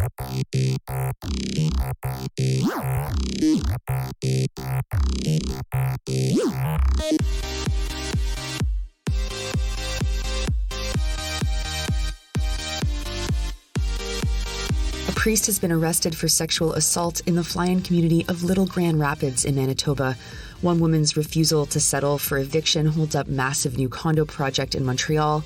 A priest has been arrested for sexual assault in the fly-in community of Little Grand Rapids in Manitoba. One woman's refusal to settle for eviction holds up massive new condo project in Montreal.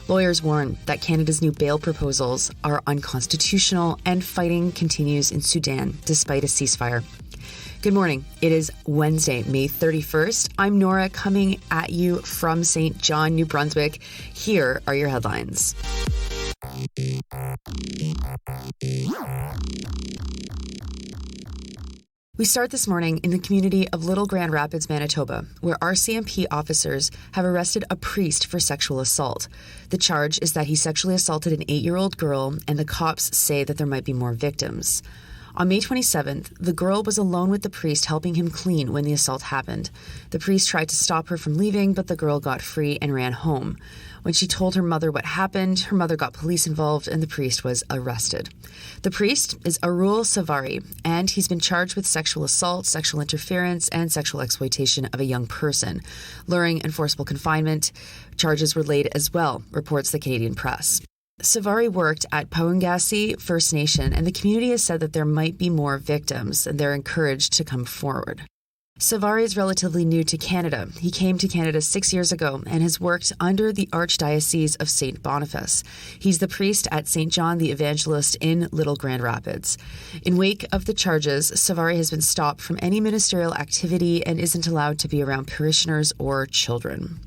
Lawyers warn that Canada's new bail proposals are unconstitutional, and fighting continues in Sudan despite a ceasefire. Good morning. It is Wednesday, May 31st. I'm Nora, coming at you from St. John, New Brunswick. Here are your headlines. We start this morning in the community of Little Grand Rapids, Manitoba, where RCMP officers have arrested a priest for sexual assault. The charge is that he sexually assaulted an 8-year-old girl, and the cops say that there might be more victims. On May 27th, the girl was alone with the priest helping him clean when the assault happened. The priest tried to stop her from leaving, but the girl got free and ran home. When she told her mother what happened, her mother got police involved and the priest was arrested. The priest is Arul Savari, and he's been charged with sexual assault, sexual interference, and sexual exploitation of a young person. Luring and forcible confinement charges were laid as well, reports the Canadian Press. Savari worked at Pawangasi First Nation, and the community has said that there might be more victims, and they're encouraged to come forward. Savari is relatively new to Canada. He came to Canada 6 years ago and has worked under the Archdiocese of St. Boniface. He's the priest at St. John the Evangelist in Little Grand Rapids. In wake of the charges, Savari has been stopped from any ministerial activity and isn't allowed to be around parishioners or children.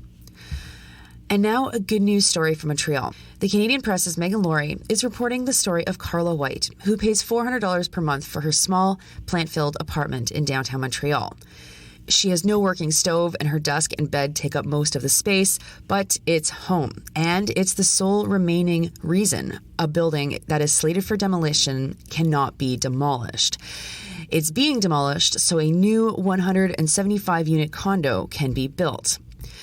And now a good news story from Montreal. The Canadian Press's Megan Laurie is reporting the story of Carla White, who pays $400 per month for her small, plant-filled apartment in downtown Montreal. She has no working stove, and her desk and bed take up most of the space, but it's home, and it's the sole remaining reason a building that is slated for demolition cannot be demolished. It's being demolished so a new 175-unit condo can be built.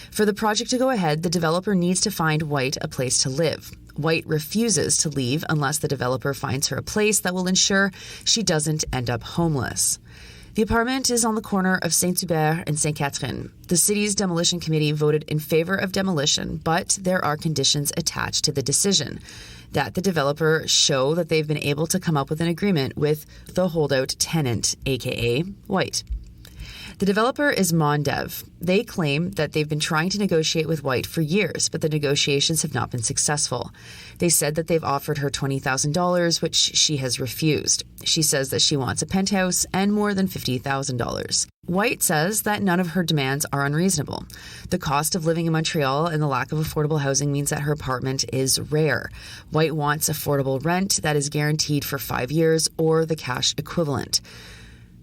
For the project to go ahead, the developer needs to find White a place to live. White refuses to leave unless the developer finds her a place that will ensure she doesn't end up homeless. The apartment is on the corner of Saint-Hubert and Sainte-Catherine. The city's demolition committee voted in favor of demolition, but there are conditions attached to the decision. That the developer show that they've been able to come up with an agreement with the holdout tenant, aka White. The developer is Mondev. They claim that they've been trying to negotiate with White for years, but the negotiations have not been successful. They said that they've offered her $20,000, which she has refused. She says that she wants a penthouse and more than $50,000. White says that none of her demands are unreasonable. The cost of living in Montreal and the lack of affordable housing means that her apartment is rare. White wants affordable rent that is guaranteed for 5 years or the cash equivalent.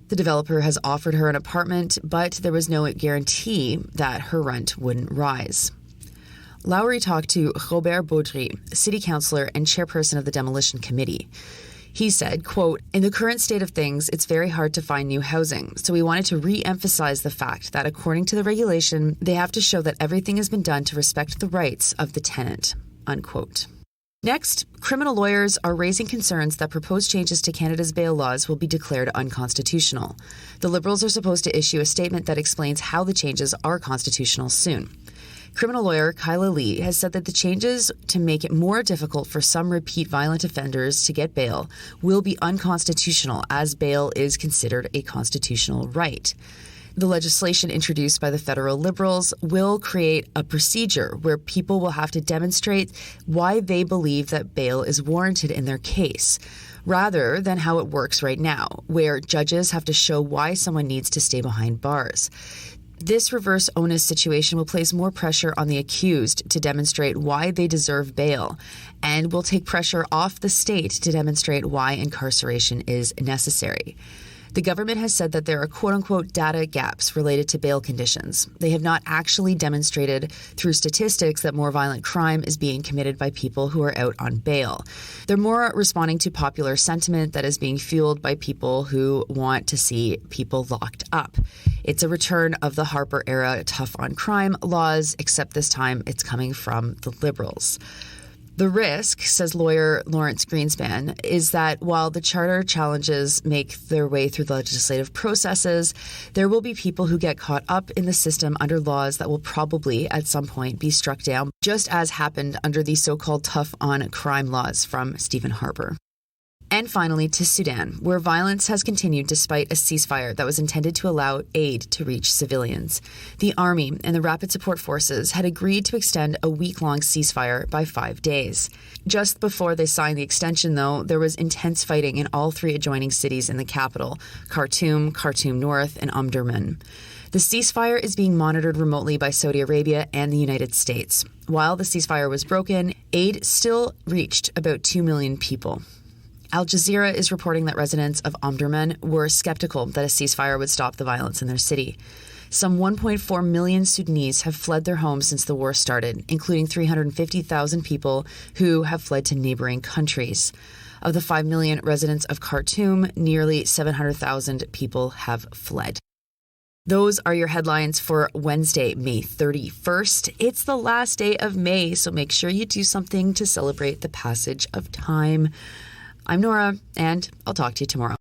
The developer has offered her an apartment, but there was no guarantee that her rent wouldn't rise. Lowry talked to Robert Baudry, city councillor and chairperson of the demolition committee. He said, quote, "In the current state of things, it's very hard to find new housing, so we wanted to re-emphasize the fact that according to the regulation, they have to show that everything has been done to respect the rights of the tenant," unquote. Next, criminal lawyers are raising concerns that proposed changes to Canada's bail laws will be declared unconstitutional. The Liberals are supposed to issue a statement that explains how the changes are constitutional soon. Criminal lawyer Kyla Lee has said that the changes to make it more difficult for some repeat violent offenders to get bail will be unconstitutional, as bail is considered a constitutional right. The legislation introduced by the federal Liberals will create a procedure where people will have to demonstrate why they believe that bail is warranted in their case, rather than how it works right now, where judges have to show why someone needs to stay behind bars. This reverse onus situation will place more pressure on the accused to demonstrate why they deserve bail, and will take pressure off the state to demonstrate why incarceration is necessary. The government has said that there are quote-unquote data gaps related to bail conditions. They have not actually demonstrated through statistics that more violent crime is being committed by people who are out on bail. They're more responding to popular sentiment that is being fueled by people who want to see people locked up. It's a return of the Harper-era tough-on-crime laws, except this time it's coming from the Liberals. The risk, says lawyer Lawrence Greenspan, is that while the charter challenges make their way through the legislative processes, there will be people who get caught up in the system under laws that will probably at some point be struck down, just as happened under the so-called tough on crime laws from Stephen Harper. And finally, to Sudan, where violence has continued despite a ceasefire that was intended to allow aid to reach civilians. The army and the Rapid Support Forces had agreed to extend a week-long ceasefire by 5 days. Just before they signed the extension, though, there was intense fighting in all 3 adjoining cities in the capital, Khartoum, Khartoum North, and Omdurman. The ceasefire is being monitored remotely by Saudi Arabia and the United States. While the ceasefire was broken, aid still reached about 2 million people. Al Jazeera is reporting that residents of Omdurman were skeptical that a ceasefire would stop the violence in their city. Some 1.4 million Sudanese have fled their homes since the war started, including 350,000 people who have fled to neighboring countries. Of the 5 million residents of Khartoum, nearly 700,000 people have fled. Those are your headlines for Wednesday, May 31st. It's the last day of May, so make sure you do something to celebrate the passage of time. I'm Nora, and I'll talk to you tomorrow.